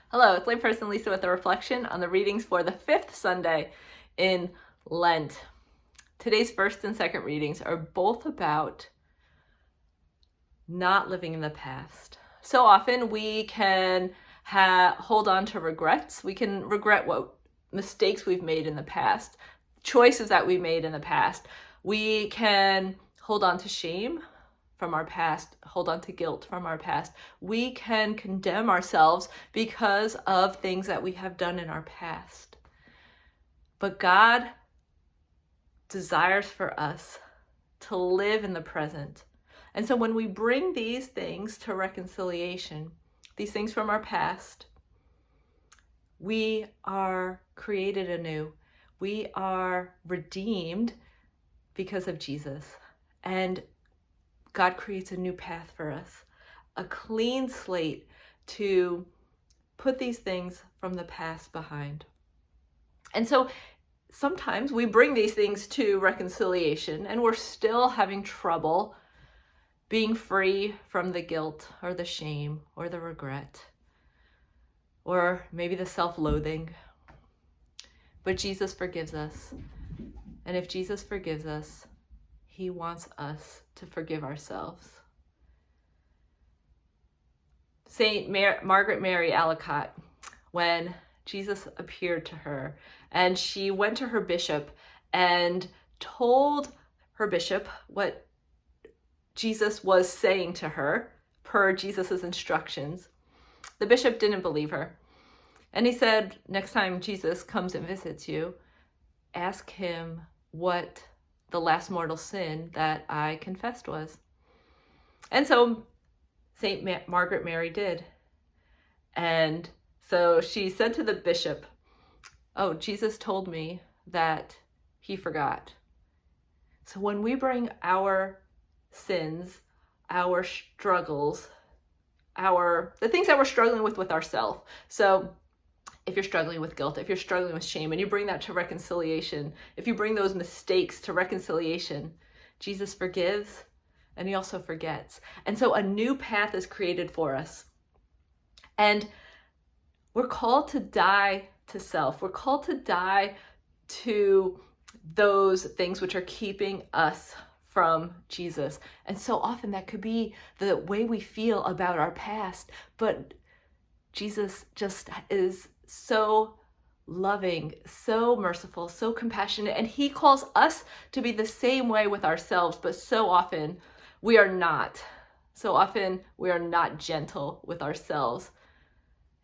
Hello, it's layperson Lisa with a reflection on the readings for the fifth Sunday in Lent. Today's first and second readings are both about not living in the past. So often we can hold on to regrets. We can regret what mistakes we've made in the past, choices that we made in the past. We can hold on to shame from our past, hold on to guilt from our past. We can condemn ourselves because of things that we have done in our past. But God desires for us to live in the present. And so when we bring these things to reconciliation, these things from our past, we are created anew. We are redeemed because of Jesus. And God creates a new path for us, a clean slate to put these things from the past behind. And so sometimes we bring these things to reconciliation and we're still having trouble being free from the guilt or the shame or the regret or maybe the self-loathing. But Jesus forgives us. And if Jesus forgives us, He wants us to forgive ourselves. Saint Margaret Mary Alacoque, when Jesus appeared to her and she went to her bishop and told her bishop what Jesus was saying to her per Jesus's instructions, the bishop didn't believe her. And he said, next time Jesus comes and visits you, ask him what the last mortal sin that I confessed was. And so Saint Margaret Mary did. And so she said to the bishop, oh, Jesus told me that he forgot. So when we bring our sins, our struggles, the things that we're struggling with ourselves. So if you're struggling with guilt, if you're struggling with shame, and you bring that to reconciliation, if you bring those mistakes to reconciliation, Jesus forgives and he also forgets. And so a new path is created for us. And we're called to die to self. We're called to die to those things which are keeping us from Jesus. And so often that could be the way we feel about our past, but Jesus just is so loving, so merciful, so compassionate, and he calls us to be the same way with ourselves, but so often we are not. So often we are not gentle with ourselves.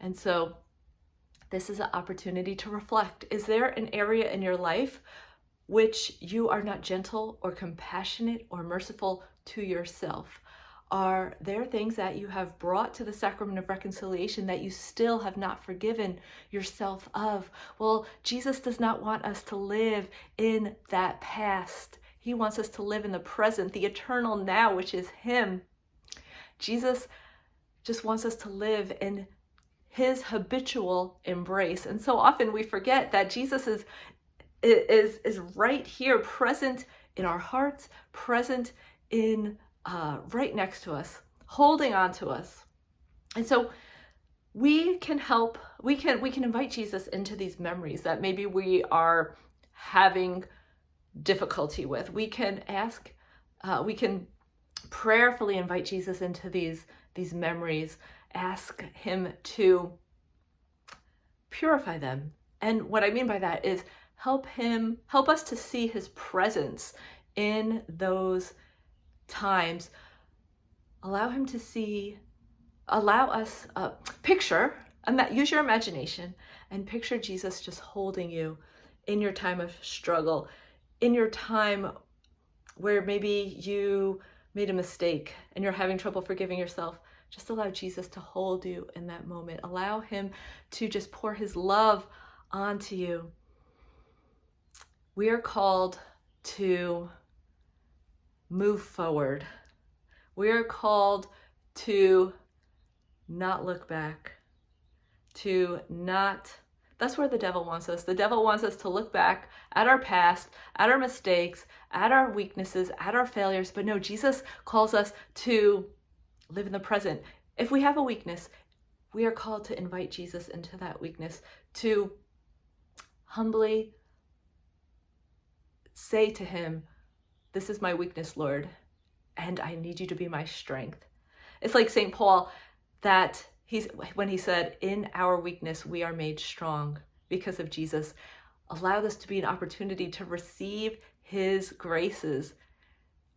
And so this is an opportunity to reflect. Is there an area in your life which you are not gentle or compassionate or merciful to yourself? Are there things that you have brought to the sacrament of reconciliation that you still have not forgiven yourself of? Well, Jesus does not want us to live in that past. He wants us to live in the present, the eternal now, which is him. Jesus just wants us to live in his habitual embrace. And so often we forget that Jesus is right here, present in our hearts, present in right next to us, holding on to us. And so we can invite Jesus into these memories that maybe we are having difficulty with. We can prayerfully invite Jesus into these memories, ask him to purify them. And what I mean by that is help us to see his presence in those times. Allow us picture, use your imagination and picture Jesus just holding you in your time of struggle, in your time where maybe you made a mistake and you're having trouble forgiving yourself. Just allow Jesus to hold you in that moment. Allow him to just pour his love onto you. We are called to move forward. We are called to not look back, that's where the devil wants us. The devil wants us to look back at our past, at our mistakes, at our weaknesses, at our failures. But no, Jesus calls us to live in the present. If we have a weakness, we are called to invite Jesus into that weakness, to humbly say to him, this is my weakness, Lord, and I need you to be my strength. It's like St. Paul, that when he said, in our weakness, we are made strong because of Jesus. Allow this to be an opportunity to receive his graces.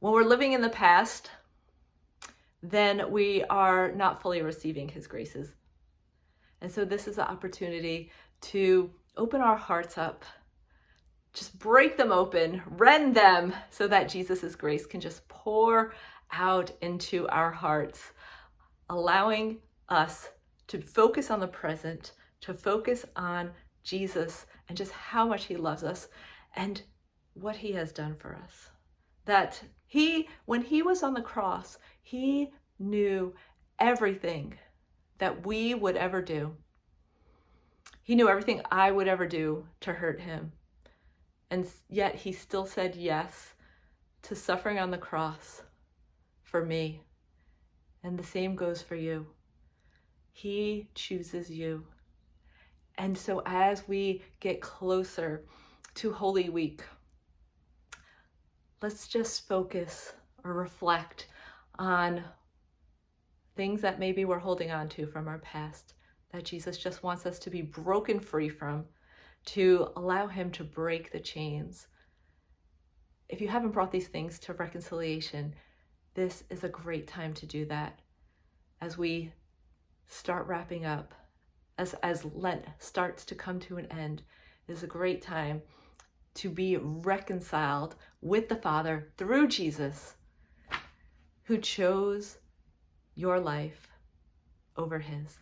When we're living in the past, then we are not fully receiving his graces. And so this is an opportunity to open our hearts up, just break them open, rend them, so that Jesus's grace can just pour out into our hearts, allowing us to focus on the present, to focus on Jesus and just how much he loves us and what he has done for us. That when he was on the cross, he knew everything that we would ever do. He knew everything I would ever do to hurt him. And yet he still said yes to suffering on the cross for me. And the same goes for you. He chooses you. And so as we get closer to Holy Week, let's just focus or reflect on things that maybe we're holding on to from our past, that Jesus just wants us to be broken free from, to allow him to break the chains. If you haven't brought these things to reconciliation, this is a great time to do that. As we start wrapping up, as Lent starts to come to an end, is a great time to be reconciled with the Father through Jesus, who chose your life over his.